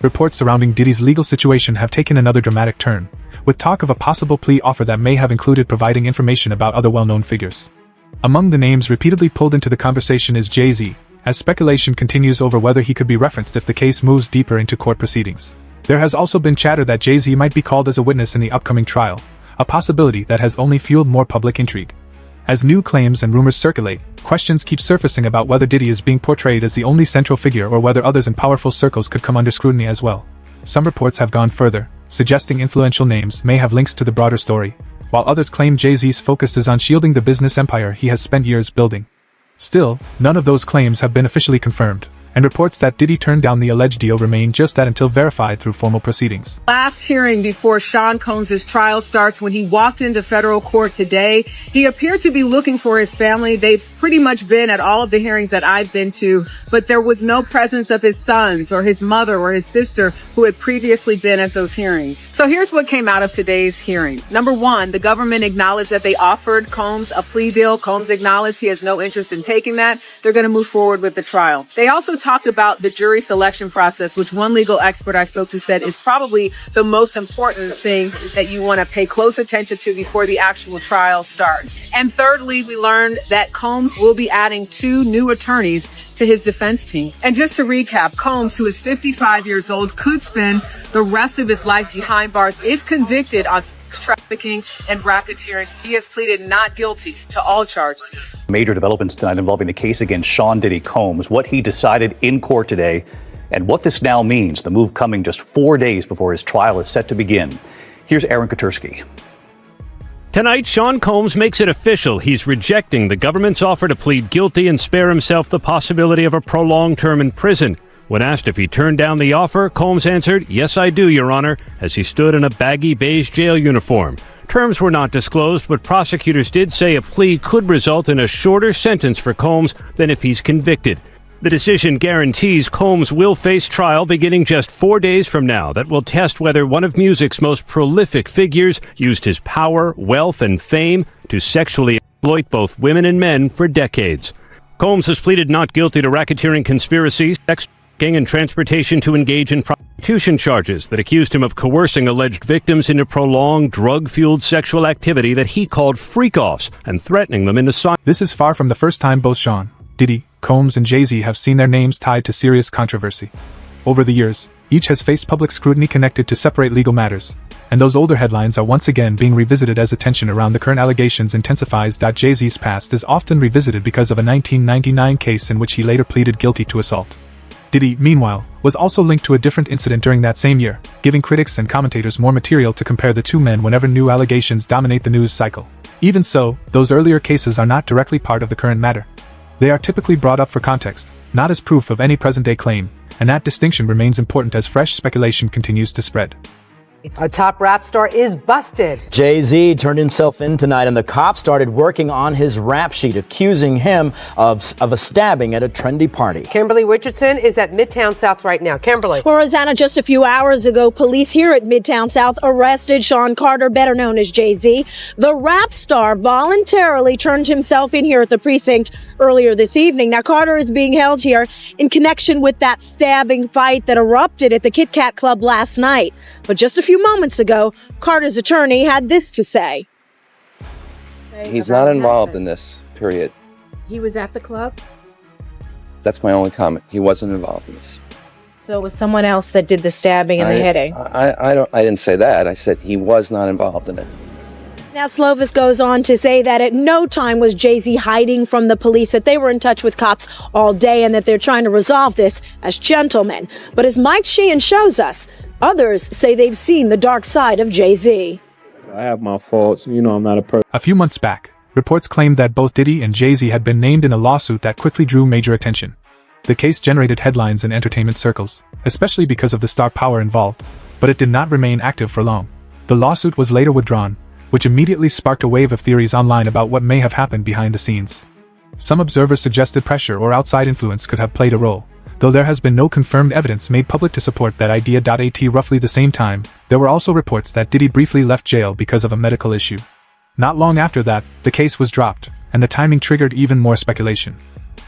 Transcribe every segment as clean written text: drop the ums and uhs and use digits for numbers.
reports surrounding Diddy's legal situation have taken another dramatic turn, with talk of a possible plea offer that may have included providing information about other well-known figures. Among the names repeatedly pulled into the conversation is Jay-Z, as speculation continues over whether he could be referenced if the case moves deeper into court proceedings. There has also been chatter that Jay-Z might be called as a witness in the upcoming trial, a possibility that has only fueled more public intrigue. As new claims and rumors circulate, questions keep surfacing about whether Diddy is being portrayed as the only central figure or whether others in powerful circles could come under scrutiny as well. Some reports have gone further, suggesting influential names may have links to the broader story, while others claim Jay-Z's focus is on shielding the business empire he has spent years building. Still, none of those claims have been officially confirmed, and reports that Diddy turned down the alleged deal remain just that until verified through formal proceedings. Last hearing before Sean Combs' trial starts, when he walked into federal court today, he appeared to be looking for his family. They've pretty much been at all of the hearings that I've been to, but there was no presence of his sons or his mother or his sister who had previously been at those hearings. So here's what came out of today's hearing. Number one, the government acknowledged that they offered Combs a plea deal. Combs acknowledged he has no interest in taking that. They're going to move forward with the trial. They also talked about the jury selection process, which one legal expert I spoke to said is probably the most important thing that you want to pay close attention to before the actual trial starts. And thirdly, we learned that Combs will be adding 2 new attorneys to his defense team. And just to recap, Combs, who is 55 years old, could spend the rest of his life behind bars if convicted on sex trafficking and racketeering. He has pleaded not guilty to all charges. Major developments tonight involving the case against Sean Diddy Combs, what he decided in court today, and what this now means, the move coming just 4 days before his trial is set to begin. Here's Aaron Katursky. Tonight, Sean Combs makes it official. He's rejecting the government's offer to plead guilty and spare himself the possibility of a prolonged term in prison. When asked if he turned down the offer, Combs answered, "Yes, I do, Your Honor," as he stood in a baggy beige jail uniform. Terms were not disclosed, but prosecutors did say a plea could result in a shorter sentence for Combs than if he's convicted. The decision guarantees Combs will face trial beginning just 4 days from now that will test whether one of music's most prolific figures used his power, wealth, and fame to sexually exploit both women and men for decades. Combs has pleaded not guilty to racketeering conspiracy, sex trafficking, and transportation to engage in prostitution charges that accused him of coercing alleged victims into prolonged, drug-fueled sexual activity that he called freak-offs and threatening them into silence. This is far from the first time both Sean, Diddy, Combs, and Jay-Z have seen their names tied to serious controversy. Over the years, each has faced public scrutiny connected to separate legal matters, and those older headlines are once again being revisited as attention around the current allegations intensifies. Jay-Z's past is often revisited because of a 1999 case in which he later pleaded guilty to assault. Diddy, meanwhile, was also linked to a different incident during that same year, giving critics and commentators more material to compare the two men whenever new allegations dominate the news cycle. Even so, those earlier cases are not directly part of the current matter. They are typically brought up for context, not as proof of any present-day claim, and that distinction remains important as fresh speculation continues to spread. A top rap star is busted. Jay-Z turned himself in tonight, and the cops started working on his rap sheet, accusing him of a stabbing at a trendy party. Kimberly Richardson is at Midtown South right now. Kimberly. Well, Rosanna, just a few hours ago, police here at Midtown South arrested Sean Carter, better known as Jay-Z. The rap star voluntarily turned himself in here at the precinct earlier this evening. Now, Carter is being held here in connection with that stabbing fight that erupted at the Kit Kat Club last night. But just a few moments ago, Carter's attorney had this to say. He's not involved in this, period. He was at the club? That's my only comment. He wasn't involved in this. So it was someone else that did the stabbing and the hitting? I didn't say that. I said he was not involved in it. Now, Slovis goes on to say that at no time was Jay-Z hiding from the police, that they were in touch with cops all day and that they're trying to resolve this as gentlemen. But as Mike Sheehan shows us, others say they've seen the dark side of Jay-Z. I have my faults. You know, I'm not a person. A few months back, reports claimed that both Diddy and Jay-Z had been named in a lawsuit that quickly drew major attention. The case generated headlines in entertainment circles, especially because of the star power involved, but it did not remain active for long. The lawsuit was later withdrawn, which immediately sparked a wave of theories online about what may have happened behind the scenes. Some observers suggested pressure or outside influence could have played a role, though there has been no confirmed evidence made public to support that idea. At roughly the same time, there were also reports that Diddy briefly left jail because of a medical issue. Not long after that, the case was dropped, and the timing triggered even more speculation.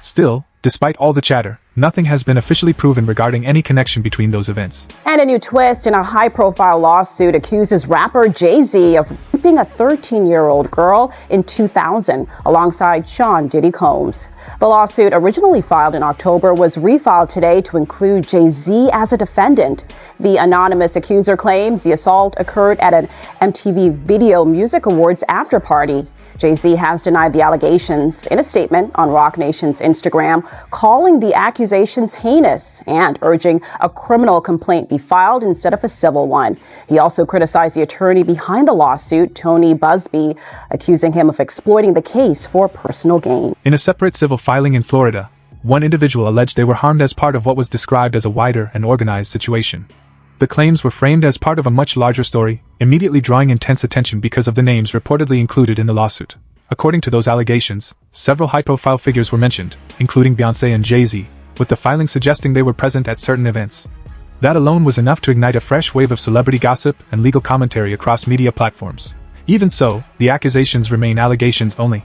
Still, despite all the chatter, Nothing has been officially proven regarding any connection between those events. And a new twist in a high-profile lawsuit accuses rapper Jay-Z of raping a 13-year-old girl in 2000 alongside Sean Diddy Combs. The lawsuit, originally filed in October, was refiled today to include Jay-Z as a defendant. The anonymous accuser claims the assault occurred at an MTV Video Music Awards after-party. Jay-Z has denied the allegations in a statement on Roc Nation's Instagram, calling the accusations heinous and urging a criminal complaint be filed instead of a civil one. He also criticized the attorney behind the lawsuit, Tony Busby, accusing him of exploiting the case for personal gain. In a separate civil filing in Florida, one individual alleged they were harmed as part of what was described as a wider and organized situation. The claims were framed as part of a much larger story, immediately drawing intense attention because of the names reportedly included in the lawsuit. According to those allegations, several high-profile figures were mentioned, including Beyoncé and Jay-Z, with the filing suggesting they were present at certain events. That alone was enough to ignite a fresh wave of celebrity gossip and legal commentary across media platforms. Even so, the accusations remain allegations only.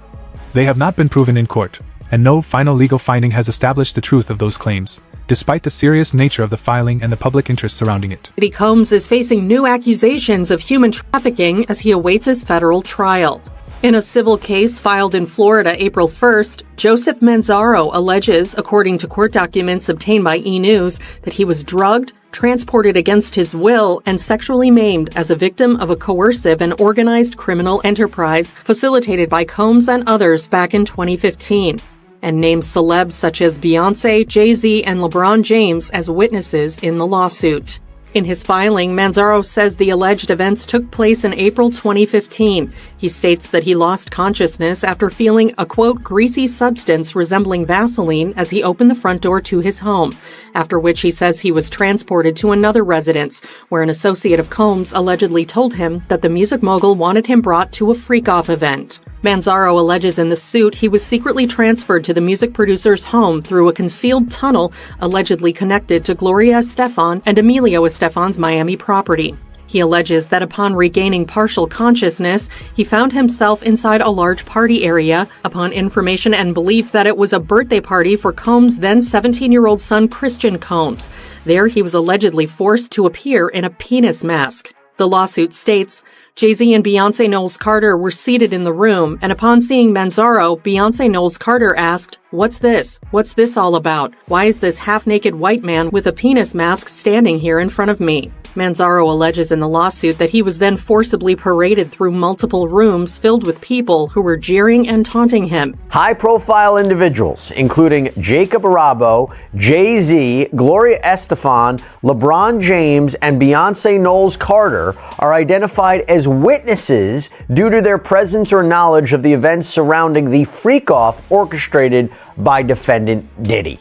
They have not been proven in court, and no final legal finding has established the truth of those claims, despite the serious nature of the filing and the public interest surrounding it. Diddy Combs is facing new accusations of human trafficking as he awaits his federal trial. In a civil case filed in Florida April 1st, Joseph Manzaro alleges, according to court documents obtained by E! News, that he was drugged, transported against his will, and sexually maimed as a victim of a coercive and organized criminal enterprise facilitated by Combs and others back in 2015. And names celebs such as Beyoncé, Jay-Z, and LeBron James as witnesses in the lawsuit. In his filing, Manzaro says the alleged events took place in April 2015. He states that he lost consciousness after feeling a, quote, greasy substance resembling Vaseline as he opened the front door to his home, after which he says he was transported to another residence, where an associate of Combs allegedly told him that the music mogul wanted him brought to a freak-off event. Manzaro alleges in the suit he was secretly transferred to the music producer's home through a concealed tunnel allegedly connected to Gloria Estefan and Emilio Estefan's Miami property. He alleges that upon regaining partial consciousness, he found himself inside a large party area upon information and belief that it was a birthday party for Combs' then 17-year-old son Christian Combs. There he was allegedly forced to appear in a penis mask. The lawsuit states, Jay-Z and Beyoncé Knowles Carter were seated in the room, and upon seeing Manzaro, Beyoncé Knowles Carter asked, "What's this? What's this all about? Why is this half-naked white man with a penis mask standing here in front of me?" Manzaro alleges in the lawsuit that he was then forcibly paraded through multiple rooms filled with people who were jeering and taunting him. High-profile individuals, including Jacob Arabo, Jay-Z, Gloria Estefan, LeBron James, and Beyoncé Knowles Carter, are identified as witnesses due to their presence or knowledge of the events surrounding the freak-off orchestrated by defendant Diddy.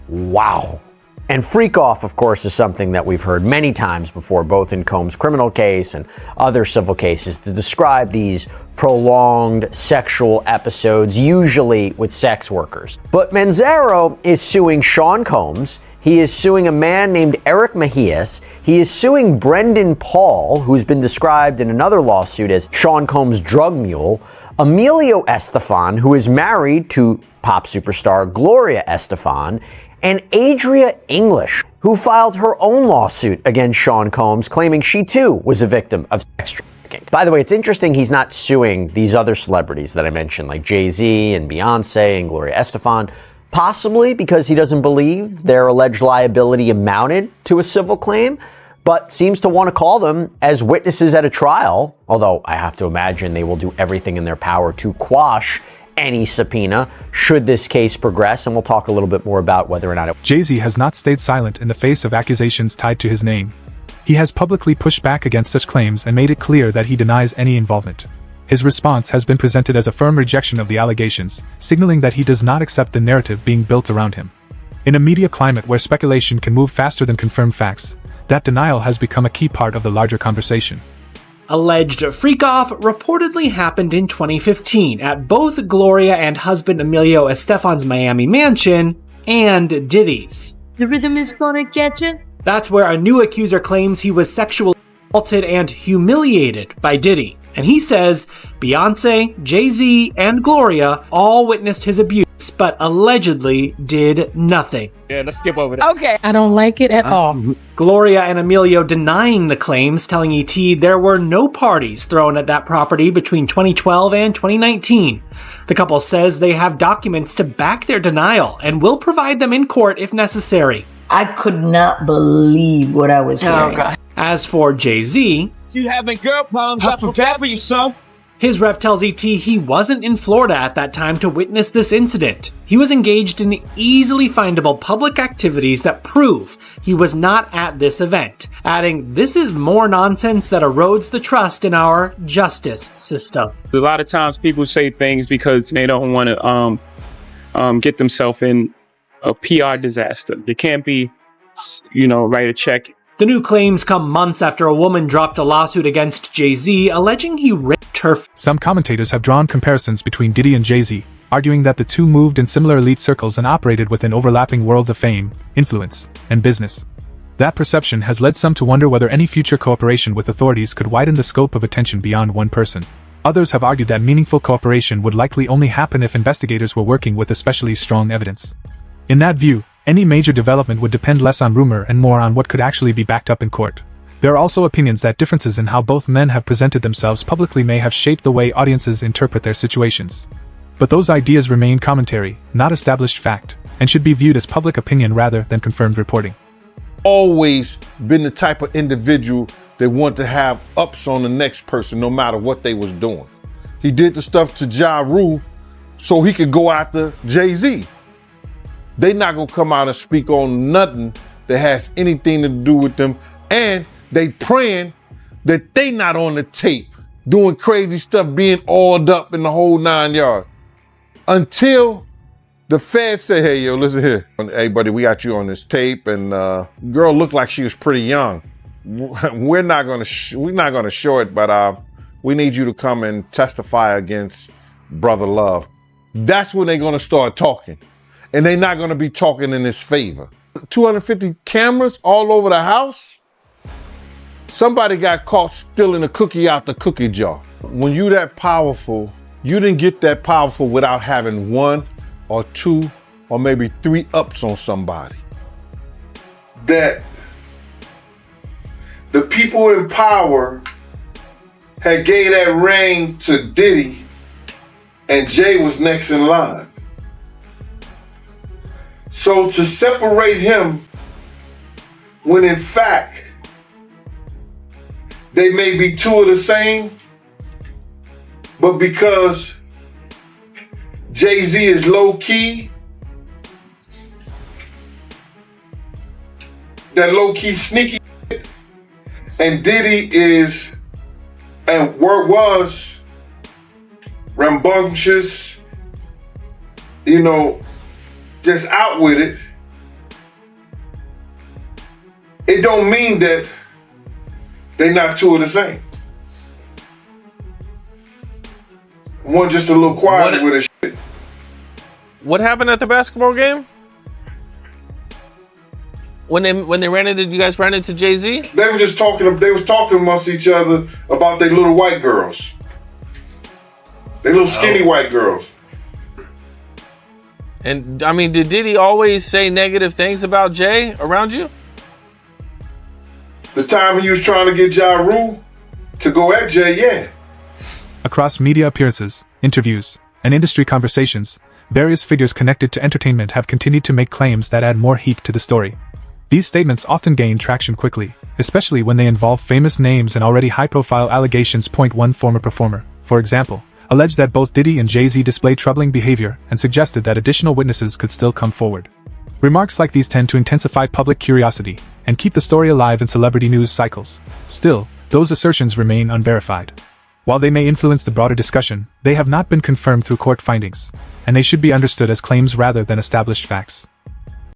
Wow. And freak-off, of course, is something that we've heard many times before, both in Combs' criminal case and other civil cases, to describe these prolonged sexual episodes, usually with sex workers. But Manzaro is suing Sean Combs. He is suing a man named Eric Mejias. He is suing Brendan Paul, who's been described in another lawsuit as Sean Combs' drug mule, Emilio Estefan, who is married to pop superstar Gloria Estefan, and Adria English, who filed her own lawsuit against Sean Combs, claiming she too was a victim of sex trafficking. By the way, it's interesting he's not suing these other celebrities that I mentioned, like Jay-Z and Beyoncé and Gloria Estefan, possibly because he doesn't believe their alleged liability amounted to a civil claim, but seems to want to call them as witnesses at a trial, although I have to imagine they will do everything in their power to quash any subpoena should this case progress, and we'll talk a little bit more about whether or not Jay-Z has not stayed silent in the face of accusations tied to his name. He has publicly pushed back against such claims and made it clear that he denies any involvement. His response has been presented as a firm rejection of the allegations, signaling that he does not accept the narrative being built around him. In a media climate where speculation can move faster than confirmed facts, that denial has become a key part of the larger conversation. Alleged freak-off reportedly happened in 2015 at both Gloria and husband Emilio Estefan's Miami mansion and Diddy's. The rhythm is gonna get you. That's where a new accuser claims he was sexually assaulted and humiliated by Diddy. And he says Beyoncé, Jay-Z, and Gloria all witnessed his abuse but allegedly did nothing. Yeah, let's skip over that. Okay. I don't like it at all. Gloria and Emilio denying the claims, telling ET there were no parties thrown at that property between 2012 and 2019. The couple says they have documents to back their denial and will provide them in court if necessary. I could not believe what I was hearing. God. As for Jay-Z, You having girl problems? I forgot for you, son. his rep tells ET he wasn't in Florida at that time to witness this incident. He was engaged in easily findable public activities that prove he was not at this event, adding, "This is more nonsense that erodes the trust in our justice system." A lot of times people say things because they don't want to get themselves in a PR disaster. They can't be, write a check. The new claims come months after a woman dropped a lawsuit against Jay-Z alleging he raped her. Some commentators have drawn comparisons between Diddy and Jay-Z, arguing that the two moved in similar elite circles and operated within overlapping worlds of fame, influence, and business. That perception has led some to wonder whether any future cooperation with authorities could widen the scope of attention beyond one person. Others have argued that meaningful cooperation would likely only happen if investigators were working with especially strong evidence. In that view, any major development would depend less on rumor and more on what could actually be backed up in court. There are also opinions that differences in how both men have presented themselves publicly may have shaped the way audiences interpret their situations. But those ideas remain commentary, not established fact, and should be viewed as public opinion rather than confirmed reporting. Always been the type of individual that want to have ups on the next person no matter what they was doing. He did the stuff to Ja Rule so he could go after Jay-Z. They not gonna come out and speak on nothing that has anything to do with them, and they praying that they not on the tape doing crazy stuff, being oiled up in the whole 9 yards. Until the feds say, "Hey, yo, listen here. Hey, buddy, we got you on this tape," and girl looked like she was pretty young. We're not gonna show it, but we need you to come and testify against Brother Love. That's when they're gonna start talking. And they're not gonna be talking in his favor. 250 cameras all over the house? Somebody got caught stealing a cookie out the cookie jar. When you that powerful, you didn't get that powerful without having 1 or 2 or maybe 3 ups on somebody. That the people in power had gave that reign to Diddy and Jay was next in line. So to separate him when in fact they may be two of the same, but because Jay-Z is low key, that low key sneaky, and Diddy is and was rambunctious, just out with it, it don't mean that they not two of the same. One just a little quiet with his shit. What happened at the basketball game? When they ran into, you guys ran into Jay-Z? They were just talking. They was talking amongst each other about their little white girls. They little skinny white girls. And I mean, did Diddy always say negative things about Jay around you? The time he was trying to get Ja Rule to go at Jay, yeah. Across media appearances, interviews, and industry conversations, various figures connected to entertainment have continued to make claims that add more heat to the story. These statements often gain traction quickly, especially when they involve famous names and already high-profile allegations. One former performer, for example, alleged that both Diddy and Jay-Z displayed troubling behavior and suggested that additional witnesses could still come forward. Remarks like these tend to intensify public curiosity and keep the story alive in celebrity news cycles. Still, those assertions remain unverified. While they may influence the broader discussion, they have not been confirmed through court findings, and they should be understood as claims rather than established facts.